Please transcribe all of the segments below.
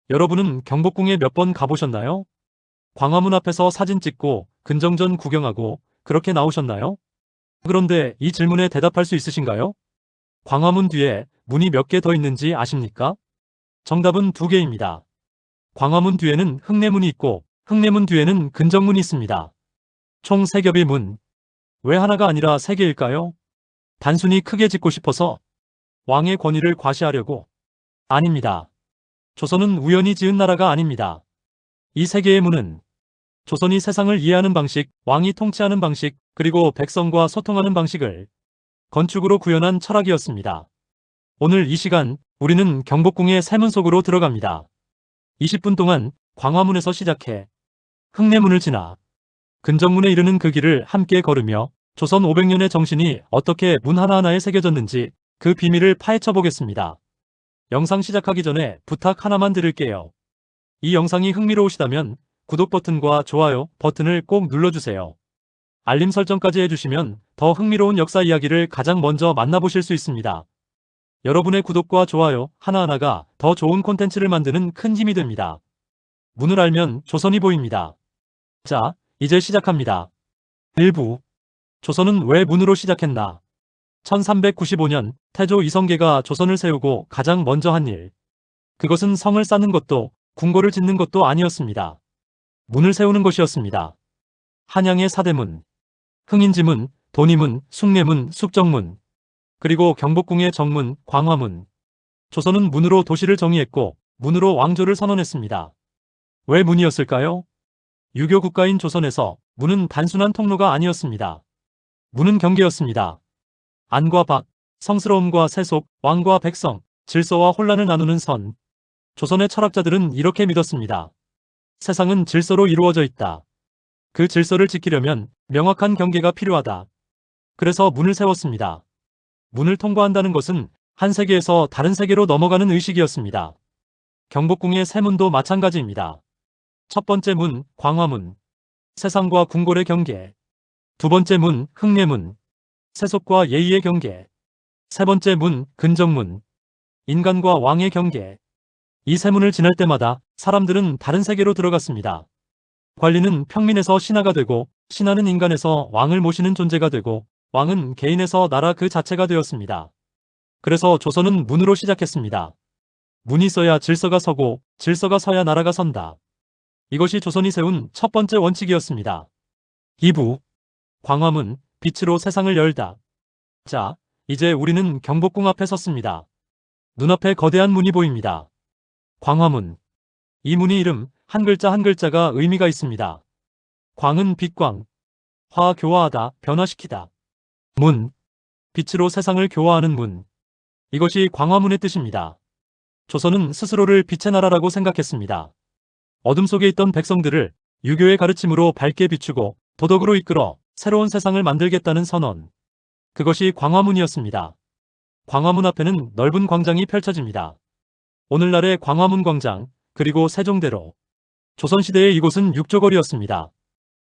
여러분은 경복궁에 몇 번 가보셨나요? 광화문 앞에서 사진 찍고 근정전 구경하고 그렇게 나오셨나요? 그런데 이 질문에 대답할 수 있으신가요? 광화문 뒤에 문이 몇 개 더 있는지 아십니까? 정답은 2개입니다. 광화문 뒤에는 흥내문이 있고 흥내문 뒤에는 근정문이 있습니다. 총 3겹의 문. 왜 하나가 아니라 3개일까요? 단순히 크게 짓고 싶어서? 왕의 권위를 과시하려고? 아닙니다. 조선은 우연히 지은 나라가 아닙니다. 이 3개의 문은 조선이 세상을 이해하는 방식, 왕이 통치하는 방식, 그리고 백성과 소통하는 방식을 건축으로 구현한 철학이었습니다. 오늘 이 시간 우리는 경복궁의 세문 속으로 들어갑니다. 20분 동안 광화문에서 시작해 흥내문을 지나 근정문에 이르는 그 길을 함께 걸으며 조선 500년의 정신이 어떻게 문 하나하나에 새겨졌는지 그 비밀을 파헤쳐 보겠습니다. 영상 시작하기 전에 부탁 하나만 드릴게요. 이 영상이 흥미로우시다면 구독 버튼과 좋아요 버튼을 꼭 눌러주세요. 알림 설정까지 해주시면 더 흥미로운 역사 이야기를 가장 먼저 만나보실 수 있습니다. 여러분의 구독과 좋아요 하나하나가 더 좋은 콘텐츠를 만드는 큰 힘이 됩니다. 문을 알면 조선이 보입니다. 자, 이제 시작합니다. 1부. 조선은 왜 문으로 시작했나? 1395년 태조 이성계가 조선을 세우고 가장 먼저 한 일. 그것은 성을 쌓는 것도 궁궐을 짓는 것도 아니었습니다. 문을 세우는 것이었습니다. 한양의 사대문, 흥인지문, 돈이문, 숭례문, 숙정문, 그리고 경복궁의 정문, 광화문. 조선은 문으로 도시를 정의했고 문으로 왕조를 선언했습니다. 왜 문이었을까요? 유교 국가인 조선에서 문은 단순한 통로가 아니었습니다. 문은 경계였습니다. 안과 밖, 성스러움과 세속, 왕과 백성, 질서와 혼란을 나누는 선. 조선의 철학자들은 이렇게 믿었습니다. 세상은 질서로 이루어져 있다. 그 질서를 지키려면 명확한 경계가 필요하다. 그래서 문을 세웠습니다. 문을 통과한다는 것은 한 세계에서 다른 세계로 넘어가는 의식이었습니다. 경복궁의 세문도 마찬가지입니다. 첫 번째 문, 광화문. 세상과 궁궐의 경계. 두 번째 문, 흥례문. 세속과 예의의 경계. 세 번째 문, 근정문. 인간과 왕의 경계. 이 세 문을 지날 때마다 사람들은 다른 세계로 들어갔습니다. 관리는 평민에서 신하가 되고, 신하는 인간에서 왕을 모시는 존재가 되고, 왕은 개인에서 나라 그 자체가 되었습니다. 그래서 조선은 문으로 시작했습니다. 문이 있어야 질서가 서고, 질서가 서야 나라가 선다. 이것이 조선이 세운 첫 번째 원칙이었습니다. 2부. 광화문, 빛으로 세상을 열다. 자, 이제 우리는 경복궁 앞에 섰습니다. 눈앞에 거대한 문이 보입니다. 광화문. 이 문의 이름 한 글자 한 글자가 의미가 있습니다. 광은 빛광, 화 교화하다, 변화시키다. 문, 빛으로 세상을 교화하는 문. 이것이 광화문의 뜻입니다. 조선은 스스로를 빛의 나라라고 생각했습니다. 어둠 속에 있던 백성들을 유교의 가르침으로 밝게 비추고 도덕으로 이끌어 새로운 세상을 만들겠다는 선언. 그것이 광화문이었습니다. 광화문 앞에는 넓은 광장이 펼쳐집니다. 오늘날의 광화문 광장, 그리고 세종대로. 조선시대의 이곳은 6조거리였습니다.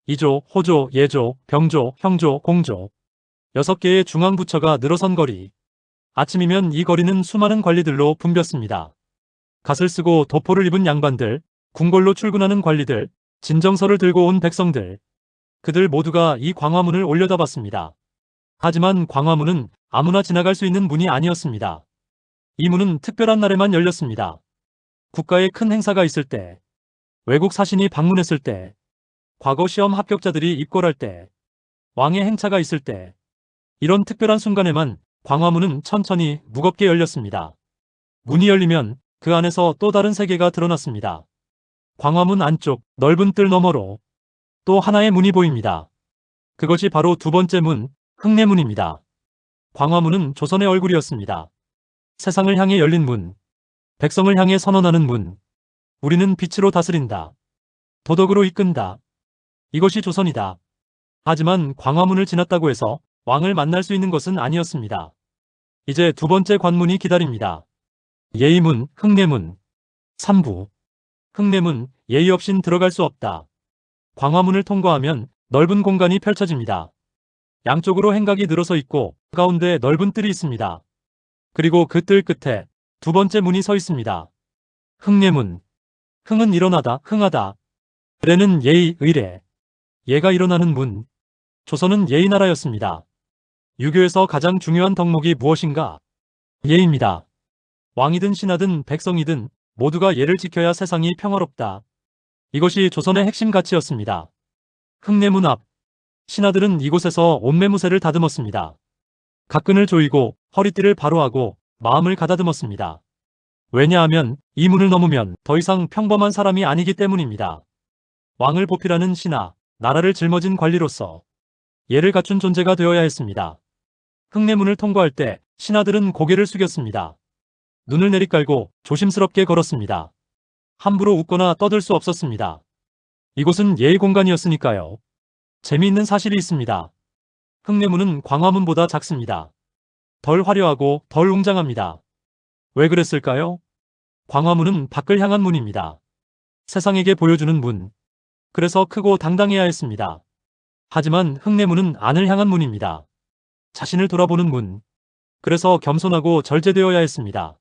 이조, 호조, 예조, 병조, 형조, 공조. 6개의 중앙부처가 늘어선 거리. 아침이면 이 거리는 수많은 관리들로 붐볐습니다. 갓을 쓰고 도포를 입은 양반들, 궁궐로 출근하는 관리들, 진정서를 들고 온 백성들. 그들 모두가 이 광화문을 올려다봤습니다. 하지만 광화문은 아무나 지나갈 수 있는 문이 아니었습니다. 이 문은 특별한 날에만 열렸습니다. 국가에 큰 행사가 있을 때, 외국 사신이 방문했을 때, 과거 시험 합격자들이 입궐할 때, 왕의 행차가 있을 때, 이런 특별한 순간에만 광화문은 천천히 무겁게 열렸습니다. 문이 열리면 그 안에서 또 다른 세계가 드러났습니다. 광화문 안쪽 넓은 뜰 너머로 또 하나의 문이 보입니다. 그것이 바로 두 번째 문, 흥례문입니다. 광화문은 조선의 얼굴이었습니다. 세상을 향해 열린 문, 백성을 향해 선언하는 문. 우리는 빛으로 다스린다. 도덕으로 이끈다. 이것이 조선이다. 하지만 광화문을 지났다고 해서 왕을 만날 수 있는 것은 아니었습니다. 이제 두 번째 관문이 기다립니다. 예의문, 흥례문. 3부. 흥례문, 예의 없인 들어갈 수 없다. 광화문을 통과하면 넓은 공간이 펼쳐집니다. 양쪽으로 행각이 늘어서 있고 가운데 넓은 뜰이 있습니다. 그리고 그 뜰 끝에 두 번째 문이 서 있습니다. 흥례문. 흥은 일어나다, 흥하다. 의례는 예의, 의례. 예가 일어나는 문. 조선은 예의 나라였습니다. 유교에서 가장 중요한 덕목이 무엇인가? 예입니다. 왕이든 신하든 백성이든 모두가 예를 지켜야 세상이 평화롭다. 이것이 조선의 핵심 가치였습니다. 흥내문 앞. 신하들은 이곳에서 옷매무새를 다듬었습니다. 각근을 조이고 허리띠를 바로하고 마음을 가다듬었습니다. 왜냐하면 이 문을 넘으면 더 이상 평범한 사람이 아니기 때문입니다. 왕을 보필하는 신하, 나라를 짊어진 관리로서 예를 갖춘 존재가 되어야 했습니다. 흥내문을 통과할 때 신하들은 고개를 숙였습니다. 눈을 내리깔고 조심스럽게 걸었습니다. 함부로 웃거나 떠들 수 없었습니다. 이곳은 예의 공간이었으니까요. 재미있는 사실이 있습니다. 흥내문은 광화문보다 작습니다. 덜 화려하고 덜 웅장합니다. 왜 그랬을까요? 광화문은 밖을 향한 문입니다. 세상에게 보여주는 문. 그래서 크고 당당해야 했습니다. 하지만 흥내문은 안을 향한 문입니다. 자신을 돌아보는 문. 그래서 겸손하고 절제되어야 했습니다.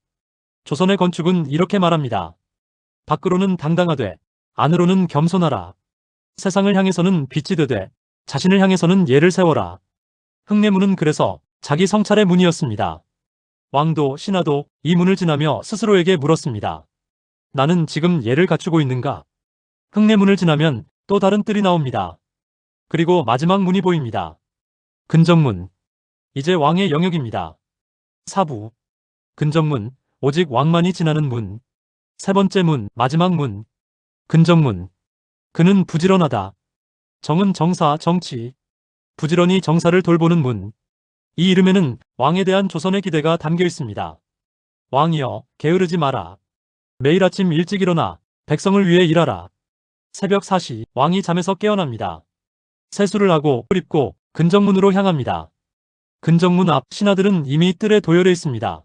조선의 건축은 이렇게 말합니다. 밖으로는 당당하되 안으로는 겸손하라. 세상을 향해서는 빛이 되되 자신을 향해서는 예를 세워라. 흥내문은 그래서 자기 성찰의 문이었습니다. 왕도 신하도 이 문을 지나며 스스로에게 물었습니다. 나는 지금 예를 갖추고 있는가? 흥내문을 지나면 또 다른 뜰이 나옵니다. 그리고 마지막 문이 보입니다. 근정문. 이제 왕의 영역입니다. 사부. 근정문. 오직 왕만이 지나는 문. 세 번째 문, 마지막 문. 근정문. 그는 부지런하다. 정은 정사, 정치. 부지런히 정사를 돌보는 문. 이 이름에는 왕에 대한 조선의 기대가 담겨 있습니다. 왕이여, 게으르지 마라. 매일 아침 일찍 일어나 백성을 위해 일하라. 새벽 4시 왕이 잠에서 깨어납니다. 세수를 하고 옷 입고 근정문으로 향합니다. 근정문 앞 신하들은 이미 뜰에 도열해 있습니다.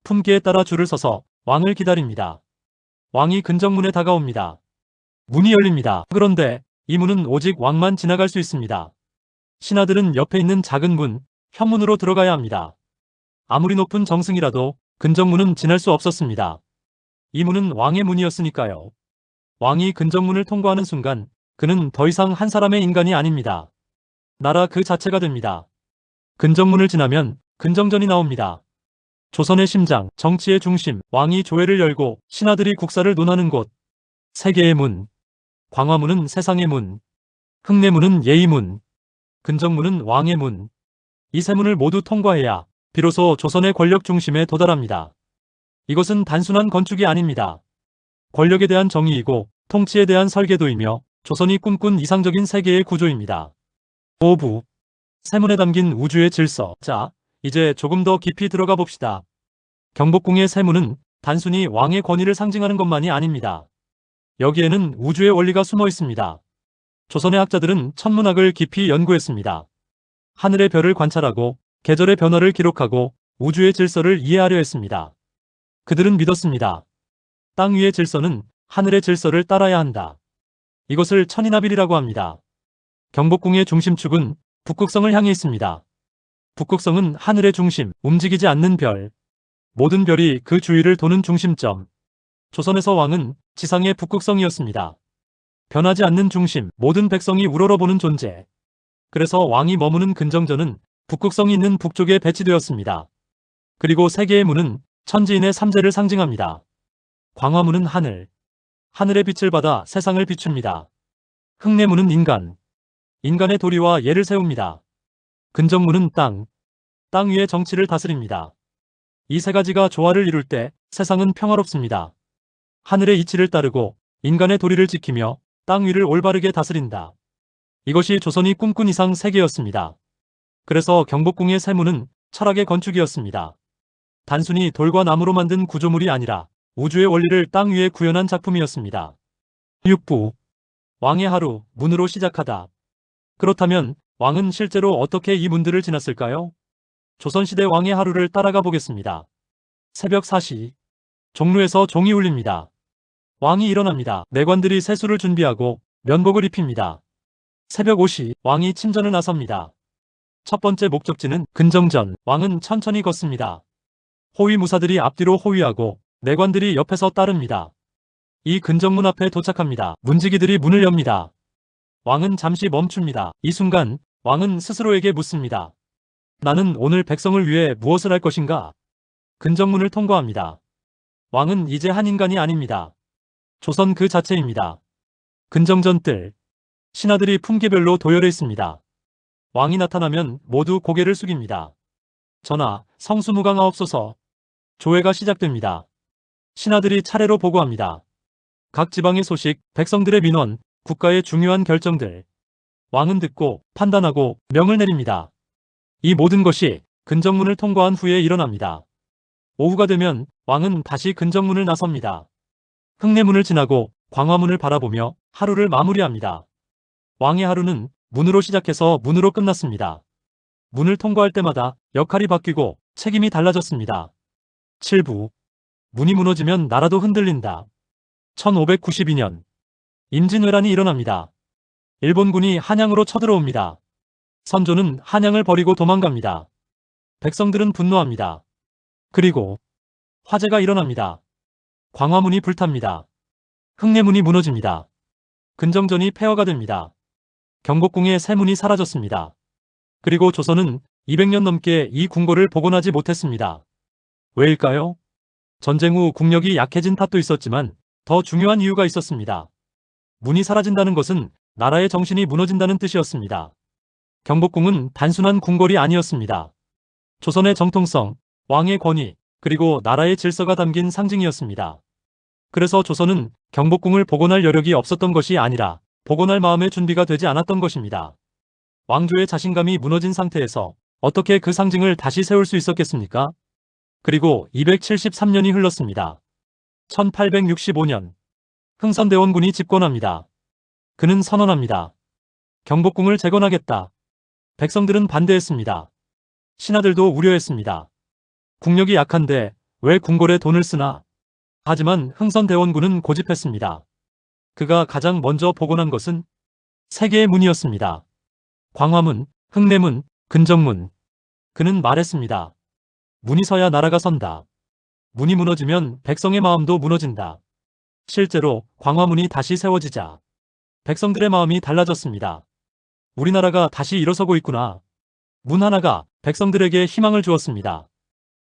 품기에 따라 줄을 서서 왕을 기다립니다. 왕이 근정문에 다가옵니다. 문이 열립니다. 그런데 이 문은 오직 왕만 지나갈 수 있습니다. 신하들은 옆에 있는 작은 문, 현문으로 들어가야 합니다. 아무리 높은 정승이라도 근정문은 지날 수 없었습니다. 이 문은 왕의 문이었으니까요. 왕이 근정문을 통과하는 순간 그는 더 이상 한 사람의 인간이 아닙니다. 나라 그 자체가 됩니다. 근정문을 지나면 근정전이 나옵니다. 조선의 심장, 정치의 중심, 왕이 조회를 열고 신하들이 국사를 논하는 곳. 세계의 문. 광화문은 세상의 문. 흥내문은 예의 문. 근정문은 왕의 문. 이 세 문을 모두 통과해야 비로소 조선의 권력 중심에 도달합니다. 이것은 단순한 건축이 아닙니다. 권력에 대한 정의이고 통치에 대한 설계도이며 조선이 꿈꾼 이상적인 세계의 구조입니다. 5부. 세문에 담긴 우주의 질서. 자, 이제 조금 더 깊이 들어가 봅시다. 경복궁의 세문은 단순히 왕의 권위를 상징하는 것만이 아닙니다. 여기에는 우주의 원리가 숨어 있습니다. 조선의 학자들은 천문학을 깊이 연구했습니다. 하늘의 별을 관찰하고 계절의 변화를 기록하고 우주의 질서를 이해하려 했습니다. 그들은 믿었습니다. 땅 위의 질서는 하늘의 질서를 따라야 한다. 이것을 천인합일이라고 합니다. 경복궁의 중심축은 북극성을 향해 있습니다. 북극성은 하늘의 중심, 움직이지 않는 별. 모든 별이 그 주위를 도는 중심점. 조선에서 왕은 지상의 북극성이었습니다. 변하지 않는 중심, 모든 백성이 우러러보는 존재. 그래서 왕이 머무는 근정전은 북극성이 있는 북쪽에 배치되었습니다. 그리고 세계의 문은 천지인의 삼재를 상징합니다. 광화문은 하늘. 하늘의 빛을 받아 세상을 비춥니다. 흥내문은 인간. 인간의 도리와 예를 세웁니다. 근정문은 땅. 땅 위의 정치를 다스립니다. 이 세 가지가 조화를 이룰 때 세상은 평화롭습니다. 하늘의 이치를 따르고 인간의 도리를 지키며 땅 위를 올바르게 다스린다. 이것이 조선이 꿈꾼 이상 세계였습니다. 그래서 경복궁의 세문은 철학의 건축이었습니다. 단순히 돌과 나무로 만든 구조물이 아니라 우주의 원리를 땅 위에 구현한 작품이었습니다. 6부. 왕의 하루, 문으로 시작하다. 그렇다면 왕은 실제로 어떻게 이 문들을 지났을까요? 조선시대 왕의 하루를 따라가 보겠습니다. 새벽 4시. 종루에서 종이 울립니다. 왕이 일어납니다. 내관들이 세수를 준비하고 면복을 입힙니다. 새벽 5시 왕이 침전을 나섭니다. 첫 번째 목적지는 근정전. 왕은 천천히 걷습니다. 호위 무사들이 앞뒤로 호위하고 내관들이 옆에서 따릅니다. 이 근정문 앞에 도착합니다. 문지기들이 문을 엽니다. 왕은 잠시 멈춥니다. 이 순간 왕은 스스로에게 묻습니다. 나는 오늘 백성을 위해 무엇을 할 것인가? 근정문을 통과합니다. 왕은 이제 한 인간이 아닙니다. 조선 그 자체입니다. 근정전 뜰. 신하들이 품계별로 도열해 있습니다. 왕이 나타나면 모두 고개를 숙입니다. 전하, 성수무강하옵소서. 조회가 시작됩니다. 신하들이 차례로 보고합니다. 각 지방의 소식, 백성들의 민원, 국가의 중요한 결정들. 왕은 듣고 판단하고 명을 내립니다. 이 모든 것이 근정문을 통과한 후에 일어납니다. 오후가 되면 왕은 다시 근정문을 나섭니다. 흥내문을 지나고 광화문을 바라보며 하루를 마무리합니다. 왕의 하루는 문으로 시작해서 문으로 끝났습니다. 문을 통과할 때마다 역할이 바뀌고 책임이 달라졌습니다. 7부. 문이 무너지면 나라도 흔들린다. 1592년. 임진왜란이 일어납니다. 일본군이 한양으로 쳐들어옵니다. 선조는 한양을 버리고 도망갑니다. 백성들은 분노합니다. 그리고 화재가 일어납니다. 광화문이 불탑니다. 흥내문이 무너집니다. 근정전이 폐허가 됩니다. 경복궁의 새 문이 사라졌습니다. 그리고 조선은 200년 넘게 이 궁궐을 복원하지 못했습니다. 왜일까요? 전쟁 후 국력이 약해진 탓도 있었지만 더 중요한 이유가 있었습니다. 문이 사라진다는 것은 나라의 정신이 무너진다는 뜻이었습니다. 경복궁은 단순한 궁궐이 아니었습니다. 조선의 정통성, 왕의 권위, 그리고 나라의 질서가 담긴 상징이었습니다. 그래서 조선은 경복궁을 복원할 여력이 없었던 것이 아니라 복원할 마음의 준비가 되지 않았던 것입니다. 왕조의 자신감이 무너진 상태에서 어떻게 그 상징을 다시 세울 수 있었겠습니까? 그리고 273년이 흘렀습니다. 1865년. 흥선대원군이 집권합니다. 그는 선언합니다. 경복궁을 재건하겠다. 백성들은 반대했습니다. 신하들도 우려했습니다. 국력이 약한데 왜 궁궐에 돈을 쓰나? 하지만 흥선대원군은 고집했습니다. 그가 가장 먼저 복원한 것은 세 개의 문이었습니다. 광화문, 흥내문, 근정문. 그는 말했습니다. 문이 서야 나라가 선다. 문이 무너지면 백성의 마음도 무너진다. 실제로 광화문이 다시 세워지자 백성들의 마음이 달라졌습니다. 우리나라가 다시 일어서고 있구나. 문 하나가 백성들에게 희망을 주었습니다.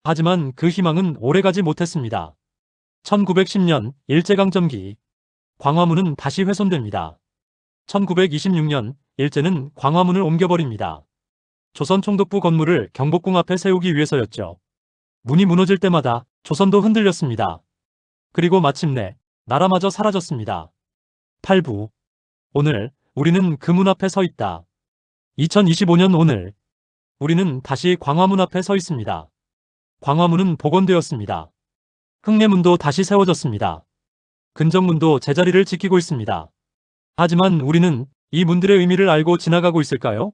하지만 그 희망은 오래가지 못했습니다. 1910년 일제강점기. 광화문은 다시 훼손됩니다. 1926년 일제는 광화문을 옮겨버립니다. 조선 총독부 건물을 경복궁 앞에 세우기 위해서였죠. 문이 무너질 때마다 조선도 흔들렸습니다. 그리고 마침내 나라마저 사라졌습니다. 8부. 오늘 우리는 그 문 앞에 서 있다. 2025년 오늘 우리는 다시 광화문 앞에 서 있습니다. 광화문은 복원되었습니다. 흥내문도 다시 세워졌습니다. 근정문도 제자리를 지키고 있습니다. 하지만 우리는 이 문들의 의미를 알고 지나가고 있을까요?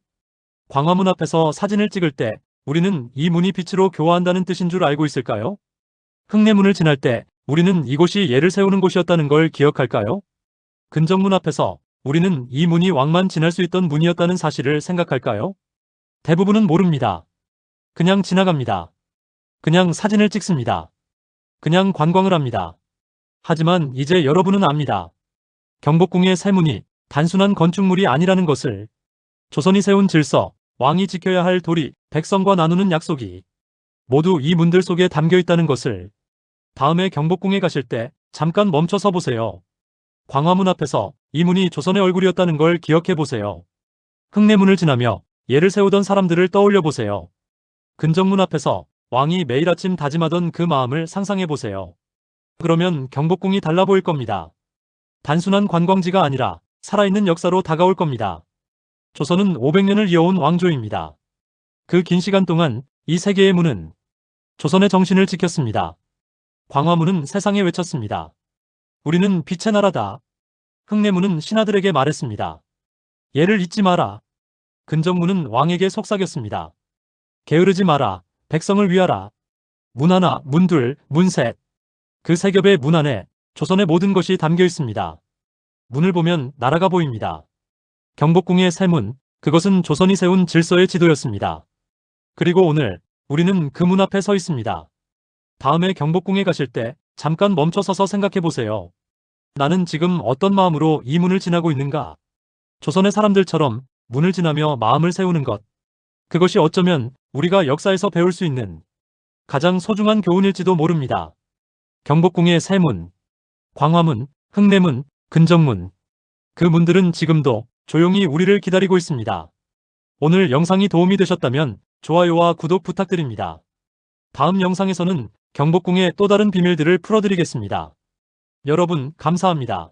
광화문 앞에서 사진을 찍을 때 우리는 이 문이 빛으로 교화한다는 뜻인 줄 알고 있을까요? 흥내문을 지날 때 우리는 이곳이 예를 세우는 곳이었다는 걸 기억할까요? 근정문 앞에서 우리는 이 문이 왕만 지날 수 있던 문이었다는 사실을 생각할까요? 대부분은 모릅니다. 그냥 지나갑니다. 그냥 사진을 찍습니다. 그냥 관광을 합니다. 하지만 이제 여러분은 압니다. 경복궁의 새 문이 단순한 건축물이 아니라는 것을. 조선이 세운 질서, 왕이 지켜야 할 도리, 백성과 나누는 약속이 모두 이 문들 속에 담겨 있다는 것을. 다음에 경복궁에 가실 때 잠깐 멈춰서 보세요. 광화문 앞에서 이 문이 조선의 얼굴이었다는 걸 기억해 보세요. 흥내문을 지나며 예를 세우던 사람들을 떠올려 보세요. 근정문 앞에서 왕이 매일 아침 다짐하던 그 마음을 상상해 보세요. 그러면 경복궁이 달라 보일 겁니다. 단순한 관광지가 아니라 살아있는 역사로 다가올 겁니다. 조선은 500년을 이어온 왕조입니다. 그 긴 시간 동안 이 세 개의 문은 조선의 정신을 지켰습니다. 광화문은 세상에 외쳤습니다. 우리는 빛의 나라다. 흥내문은 신하들에게 말했습니다. 예를 잊지 마라. 근정문은 왕에게 속삭였습니다. 게으르지 마라. 백성을 위하라. 문 하나, 문 둘, 문 셋. 그 세 겹의 문 안에 조선의 모든 것이 담겨 있습니다. 문을 보면 나라가 보입니다. 경복궁의 새 문, 그것은 조선이 세운 질서의 지도였습니다. 그리고 오늘 우리는 그 문 앞에 서 있습니다. 다음에 경복궁에 가실 때 잠깐 멈춰 서서 생각해 보세요. 나는 지금 어떤 마음으로 이 문을 지나고 있는가? 조선의 사람들처럼 문을 지나며 마음을 세우는 것. 그것이 어쩌면 우리가 역사에서 배울 수 있는 가장 소중한 교훈일지도 모릅니다. 경복궁의 세 문, 광화문, 흥내문, 근정문. 그 문들은 지금도 조용히 우리를 기다리고 있습니다. 오늘 영상이 도움이 되셨다면 좋아요와 구독 부탁드립니다. 다음 영상에서는 경복궁의 또 다른 비밀들을 풀어드리겠습니다. 여러분, 감사합니다.